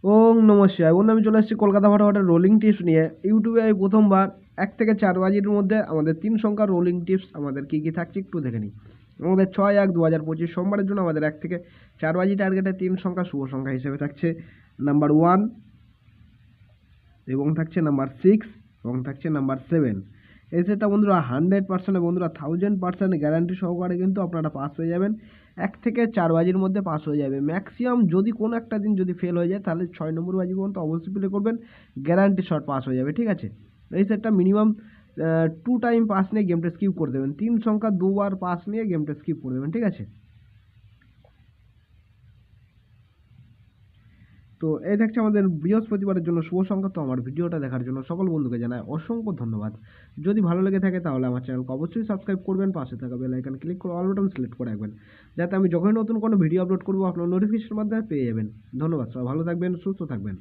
ওং নমঃ শিবায়। বন্ধু আমি চলে এসেছি কলকাতা ফটাফটের রোলিং টিপস নিয়ে। ইউটিউবে আমি প্রথমবার 1 থেকে 4 বাজির মধ্যে আমাদের 3 সংখ্যার রোলিং টিপস আমাদের কী কী থাকছে একটু দেখে নিই। আমাদের 6/1/2025 সোমবারের জন্য আমাদের 1 থেকে 4 বাজি টার্গেটে 3 সংখ্যা শুভ সংখ্যা হিসেবে থাকছে নাম্বার 1 এবং থাকছে নাম্বার 6 এবং থাকছে নাম্বার 7। এই সেটটা বন্ধুরা 100% বন্ধুরা 1000% গ্যারান্টি সহকারে কিন্তু আপনারা পাস হয়ে যাবেন। 1 থেকে 4 বাজির মধ্যে পাস হয়ে যাবে। ম্যাক্সিমাম যদি কোনো একটা দিন যদি ফেল হয়ে যায় তাহলে 6 নম্বর বাজি পর্যন্ত অবশ্যই প্লে করবেন, গ্যারান্টি শট পাস হয়ে যাবে। ঠিক আছে, এই সেটটা মিনিমাম 2 টাইম পাস নিয়ে গেমটা স্কিপ করে দেবেন। 3 সংখ্যা 2 বার পাস নিয়ে গেমটা স্কিপ করে দেবেন। ঠিক আছে, তো এই থাকছে আমাদের বৃহস্পতিবারের জন্য শুভ সংখ্যা। তো আমার ভিডিওটা দেখার জন্য সকল বন্ধুকে জানাই অসংখ্য ধন্যবাদ। যদি ভালো লেগে থাকে তাহলে আমার চ্যানেলকে অবশ্যই সাবস্ক্রাইব করবেন, পাশে থাকা বেল আইকন ক্লিক করে অল বাটন সিলেক্ট করে রাখবেন, যাতে আমি যখনই নতুন কোনো ভিডিও আপলোড করবো আপনার নোটিফিকেশনের মাধ্যমে পেয়ে যাবেন। ধন্যবাদ, সবাই ভালো থাকবেন, সুস্থ থাকবেন।